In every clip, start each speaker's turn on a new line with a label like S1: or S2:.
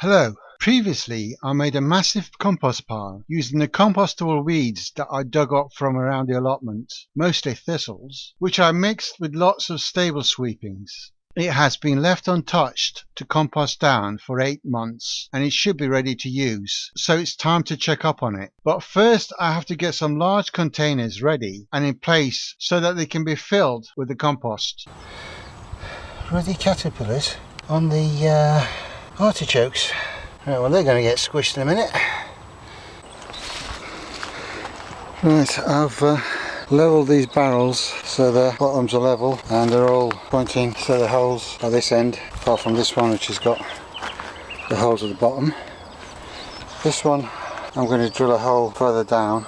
S1: Hello. Previously, I made a massive compost pile using the compostable weeds that I dug up from around the allotment, mostly thistles, which I mixed with lots of stable sweepings. It has been left untouched to compost down for 8 months and it should be ready to use, so it's time to check up on it. But first I have to get some large containers ready and in place so that they can be filled with the compost.
S2: Ruddy caterpillars on the artichokes. Right, well, they're going to get squished in a minute. Right, I've levelled these barrels so the bottoms are level and they're all pointing to the holes at this end, apart from this one which has got the holes at the bottom. This one I'm going to drill a hole further down,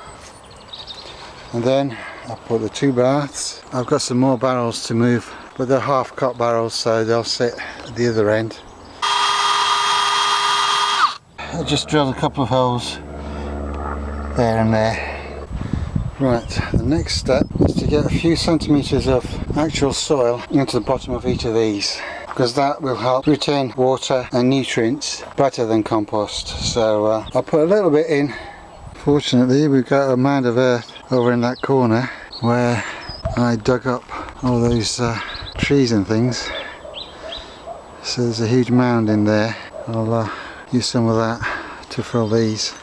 S2: and then I'll put the 2 baths. I've got some more barrels to move, but they're half cut barrels so they'll sit at the other end. I just drilled a couple of holes there and there. Right, the next step is to get a few centimetres of actual soil into the bottom of each of these, because that will help retain water and nutrients better than compost. So I'll put a little bit in. Fortunately, we've got a mound of earth over in that corner where I dug up all those trees and things, so there's a huge mound in there. I'll use some of that to fill these.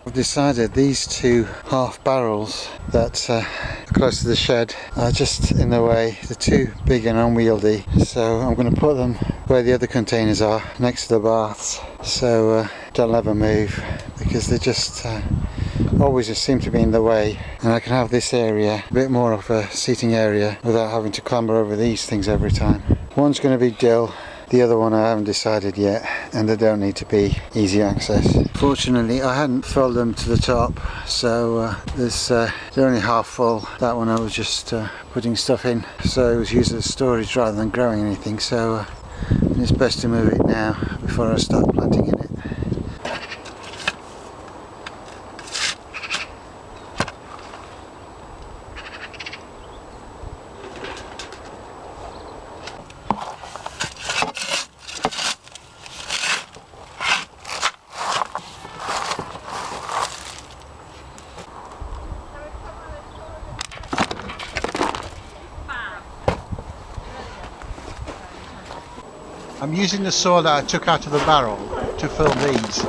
S2: I've decided these 2 half barrels that are close to the shed are just in the way. They're too big and unwieldy, so I'm going to put them where the other containers are, next to the baths, so don't ever move, because they just always just seem to be in the way, and I can have this area a bit more of a seating area without having to clamber over these things every time. One's going to be dill, the other one I haven't decided yet, and they don't need to be easy access. Fortunately, I hadn't filled them to the top, so they're only half full. That one I was just putting stuff in, so it was used as storage rather than growing anything, so it's best to move it now before I start planting in it.
S1: I'm using the soil that I took out of the barrel to fill these.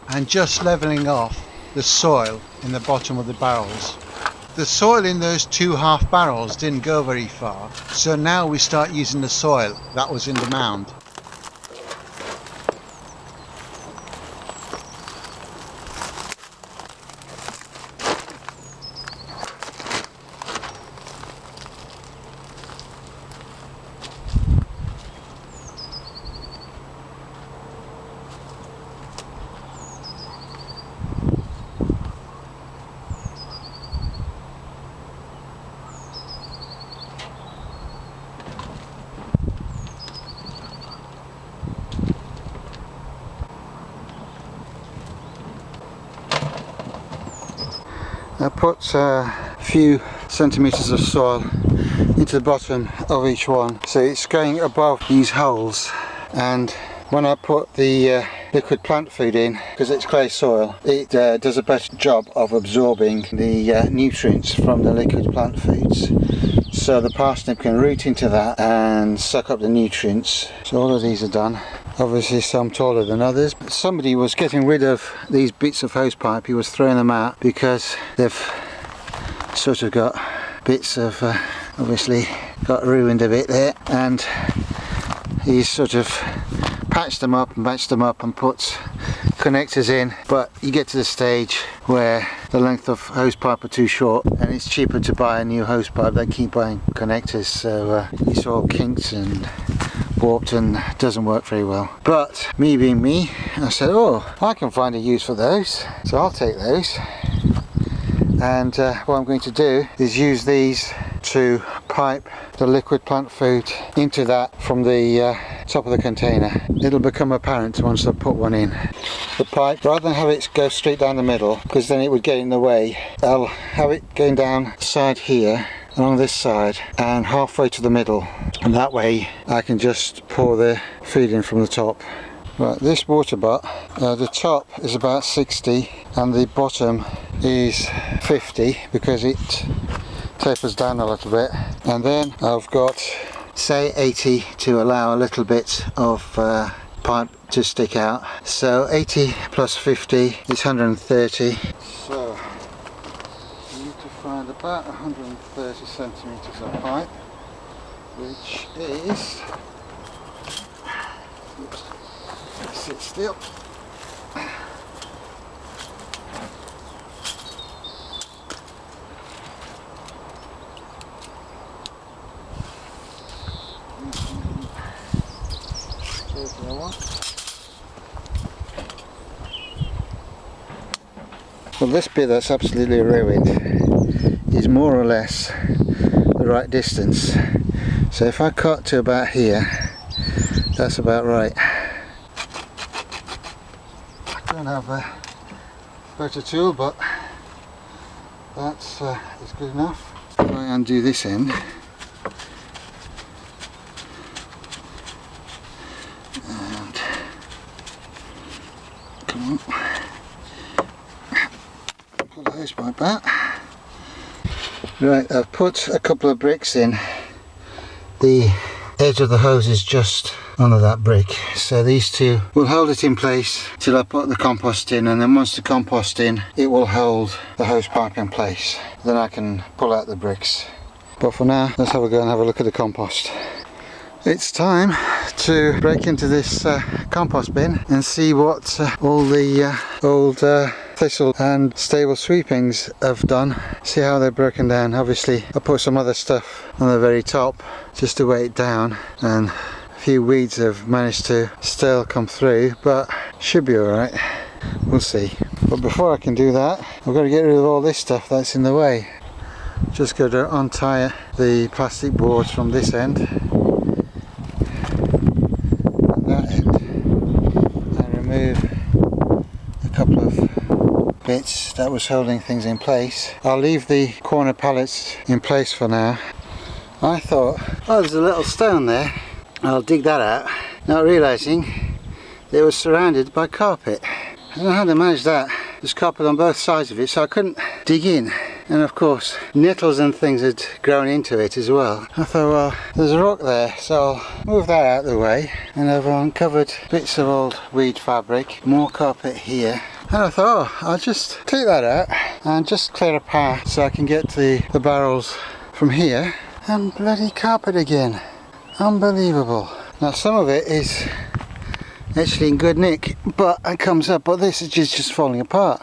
S1: And just levelling off the soil in the bottom of the barrels. The soil in those 2 half barrels didn't go very far, so now we start using the soil that was in the mound.
S2: I put a few centimetres of soil into the bottom of each one, so it's going above these holes, and when I put the liquid plant food in, because it's clay soil, it does a better job of absorbing the nutrients from the liquid plant foods, so the parsnip can root into that and suck up the nutrients. So all of these are done. Obviously some taller than others. Somebody was getting rid of these bits of hosepipe. He was throwing them out because they've sort of got bits of obviously got ruined a bit there, and he's sort of patched them up and matched them up and put connectors in, but you get to the stage where the length of hosepipe are too short and it's cheaper to buy a new hosepipe than keep buying connectors, so it's all kinked and warped and doesn't work very well. But me being me, I said, oh, I can find a use for those, so I'll take those. And what I'm going to do is use these to pipe the liquid plant food into that from the top of the container. It'll become apparent once I put one in. The pipe, rather than have it go straight down the middle, because then it would get in the way, I'll have it going down side here, along this side, and halfway to the middle, and that way I can just pour the feed in from the top. Right, this water butt, the top is about 60 and the bottom is 50 because it tapers down a little bit, and then I've got say 80 to allow a little bit of pipe to stick out. So 80 plus 50 is 130. So you need to find about 130 centimeters of pipe, which is, oops, sit still. Well, this bit that's absolutely ruined is more or less the right distance. So if I cut to about here, that's about right. I don't have a better tool, but that's is good enough. If I undo this end, and come on, pull the hose pipe out. Right, I've put a couple of bricks in. The edge of the hose is just under that brick, so these two will hold it in place till I put the compost in, and then once the compost in, it will hold the hose pipe in place. Then I can pull out the bricks. But for now, let's have a go and have a look at the compost. It's time to break into this compost bin and see what all the old thistle and stable sweepings have done. See how they're broken down. Obviously I put some other stuff on the very top just to weigh it down, and a few weeds have managed to still come through, but should be alright. We'll see. But before I can do that, I've got to get rid of all this stuff that's in the way. Just got to untie the plastic boards from this end and that end, and remove a couple of bits that was holding things in place. I'll leave the corner pallets in place for now. I thought, oh, there's a little stone there, I'll dig that out, not realising it was surrounded by carpet. I don't know how they managed that. There's carpet on both sides of it, so I couldn't dig in. And of course, nettles and things had grown into it as well. I thought, well, there's a rock there, so I'll move that out of the way. And I've uncovered bits of old weed fabric, more carpet here. And I thought, oh, I'll just take that out and just clear a path so I can get to the barrels from here. And bloody carpet again. Unbelievable. Now some of it is actually in good nick, but it comes up, but this is just falling apart.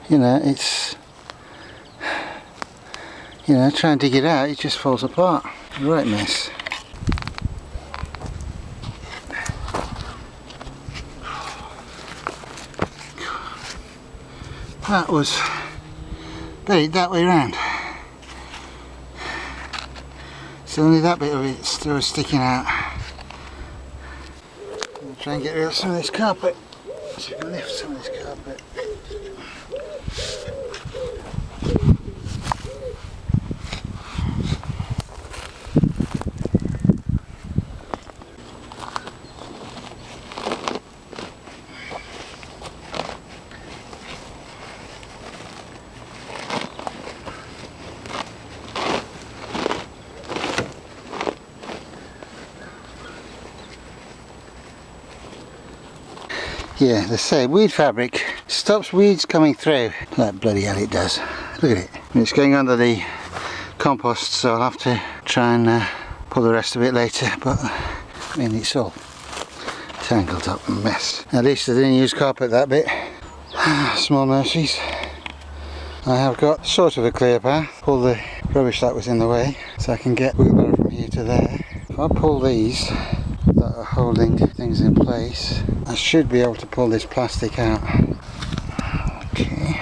S2: You know, it's, you know, trying to dig it out, it just falls apart. Right mess. That was buried that way around. So only that bit of it still sticking out. I'll try and get rid of some of this carpet. So I can lift some of this carpet. Yeah, they say weed fabric stops weeds coming through. Like bloody hell it does. Look at it. And it's going under the compost, so I'll have to try and pull the rest of it later. But I mean, it's all tangled up and mess. At least I didn't use carpet that bit. Small mercies. I have got sort of a clear path. Pull the rubbish that was in the way, so I can get wheelbarrow from here to there. If I pull these that are holding things in place, I should be able to pull this plastic out. Okay.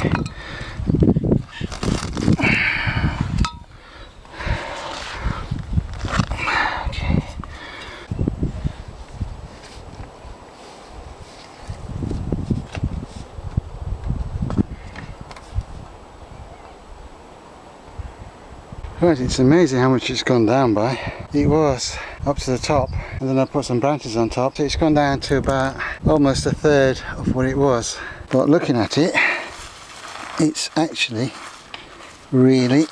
S2: Right, it's amazing how much it's gone down by. It was up to the top, and then I put some branches on top, so it's gone down to about almost a third of what it was. But looking at it, it's actually really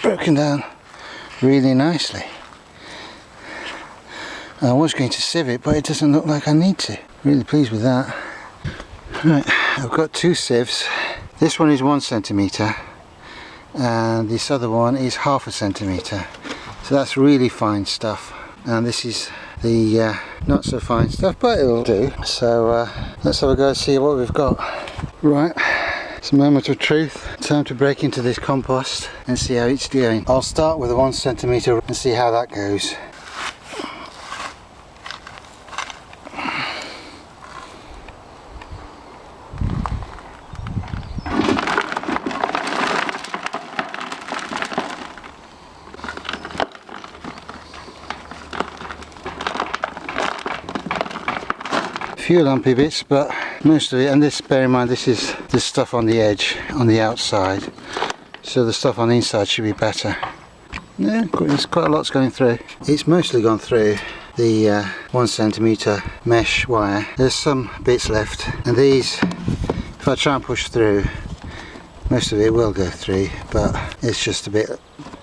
S2: broken down really nicely. I was going to sieve it, but it doesn't look like I need to. Really pleased with that. Right, I've got two sieves. This one is 1 centimetre and this other one is 1/2 centimetre. So that's really fine stuff. And this is the not so fine stuff, but it'll do. So let's have a go and see what we've got. Right, it's a moment of truth. Time to break into this compost and see how it's doing. I'll start with the 1 centimetre and see how that goes. Few lumpy bits, but most of it, and this, bear in mind, this is the stuff on the edge, on the outside, so the stuff on the inside should be better. Yeah, there's quite a lot's going through. It's mostly gone through the 1 centimetre mesh wire. There's some bits left, and these, if I try and push through, most of it will go through, but it's just a bit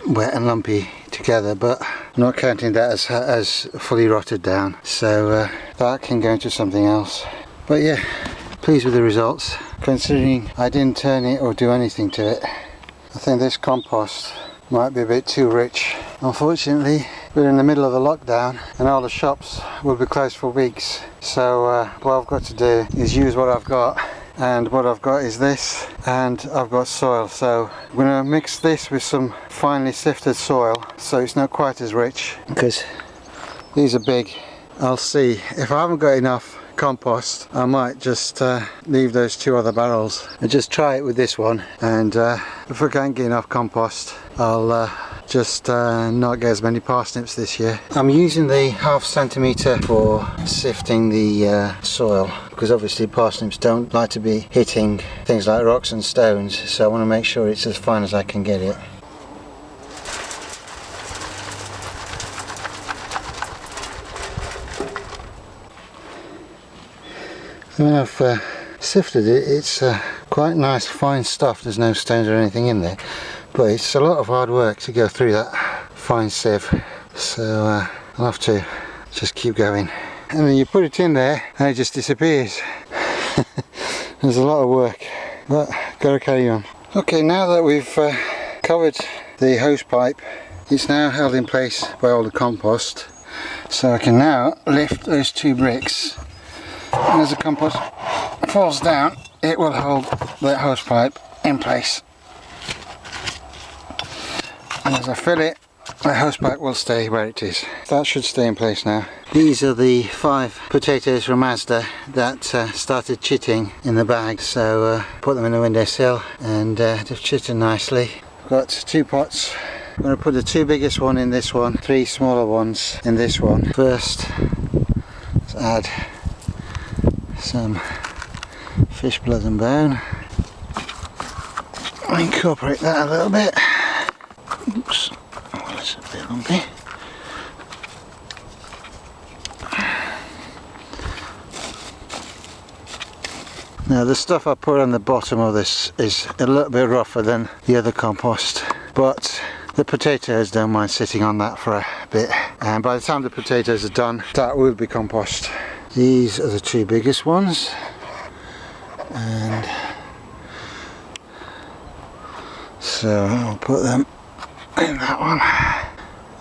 S2: wet and lumpy together. But I'm not counting that as fully rotted down, so that can go into something else. But yeah, pleased with the results, considering I didn't turn it or do anything to it. I think this compost might be a bit too rich. Unfortunately, we're in the middle of the lockdown and all the shops will be closed for weeks, so what I've got to do is use what I've got. And what I've got is this, and I've got soil, so I'm going to mix this with some finely sifted soil so it's not quite as rich, because these are big. I'll see if I haven't got enough compost, I might just leave those 2 other barrels and just try it with this one, and if I can't get enough compost, I'll just not get as many parsnips this year. I'm using the 1/2 centimetre for sifting the soil, because obviously parsnips don't like to be hitting things like rocks and stones, so I want to make sure it's as fine as I can get it. When I've sifted it, it's quite nice fine stuff. There's no stones or anything in there, but it's a lot of hard work to go through that fine sieve, so I'll have to just keep going. And then you put it in there and it just disappears. There's a lot of work, but gotta carry on. Okay, now that we've covered the hose pipe, it's now held in place by all the compost, so I can now lift those 2 bricks, and as the compost falls down, it will hold that hose pipe in place. And as I fill it, the hose pipe will stay where it is. That should stay in place now. These are the 5 potatoes from Asda that started chitting in the bag, so put them in the windowsill and they've chitted nicely. I've got 2 pots. I'm going to put the 2 biggest one in this one, 3 smaller ones in this one. First, let's add some fish blood and bone. Incorporate that a little bit. Oops, oh, that's a bit lumpy. Now the stuff I put on the bottom of this is a little bit rougher than the other compost, but the potatoes don't mind sitting on that for a bit, and by the time the potatoes are done, that will be compost. These are the 2 biggest ones, and so I'll put them in that one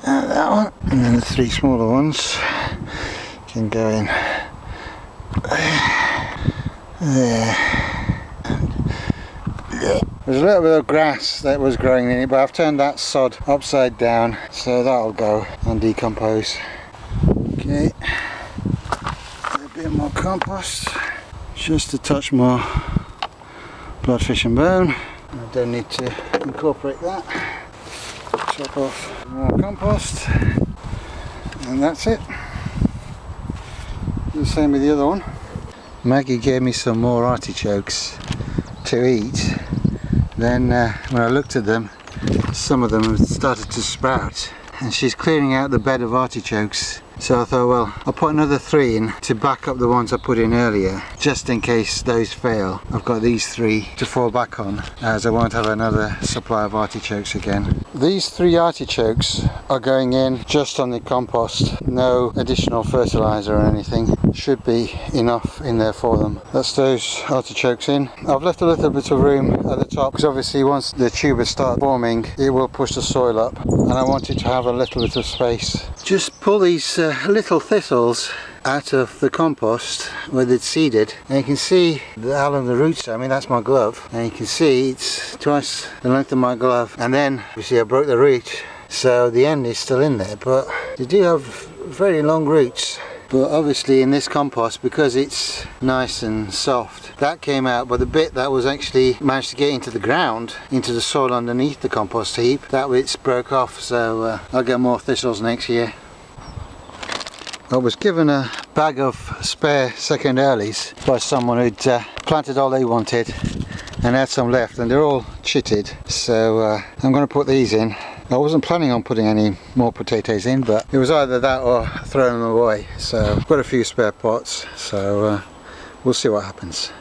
S2: and that one, and then the 3 smaller ones can go in there. There's a little bit of grass that was growing in it, but I've turned that sod upside down, so that'll go and decompose. Okay, a bit more compost, just a touch more blood, fish and bone. I don't need to incorporate that. Chop off more compost, and that's it. The same with the other one. Maggie gave me some more artichokes to eat. Then when I looked at them, some of them have started to sprout, and she's clearing out the bed of artichokes. So I thought, well, I'll put another 3 in to back up the ones I put in earlier, just in case those fail. I've got these 3 to fall back on, as I won't have another supply of artichokes again. These 3 artichokes are going in just on the compost, no additional fertilizer or anything. Should be enough in there for them. That's those artichokes in. I've left a little bit of room at the top, because obviously once the tubers start forming, it will push the soil up, and I wanted to have a little bit of space. Just pull these little thistles out of the compost where they'd seeded, and you can see along the roots. I mean, that's my glove, and you can see it's twice the length of my glove, and then you see I broke the root, so the end is still in there, but they do have very long roots. But obviously in this compost, because it's nice and soft, that came out, but the bit that was actually managed to get into the ground, into the soil underneath the compost heap, that bit's broke off, so I'll get more thistles next year. I was given a bag of spare second earlies by someone who'd planted all they wanted and had some left, and they're all chitted, so I'm going to put these in. I wasn't planning on putting any more potatoes in, but it was either that or throwing them away, so I've got a few spare pots, so we'll see what happens.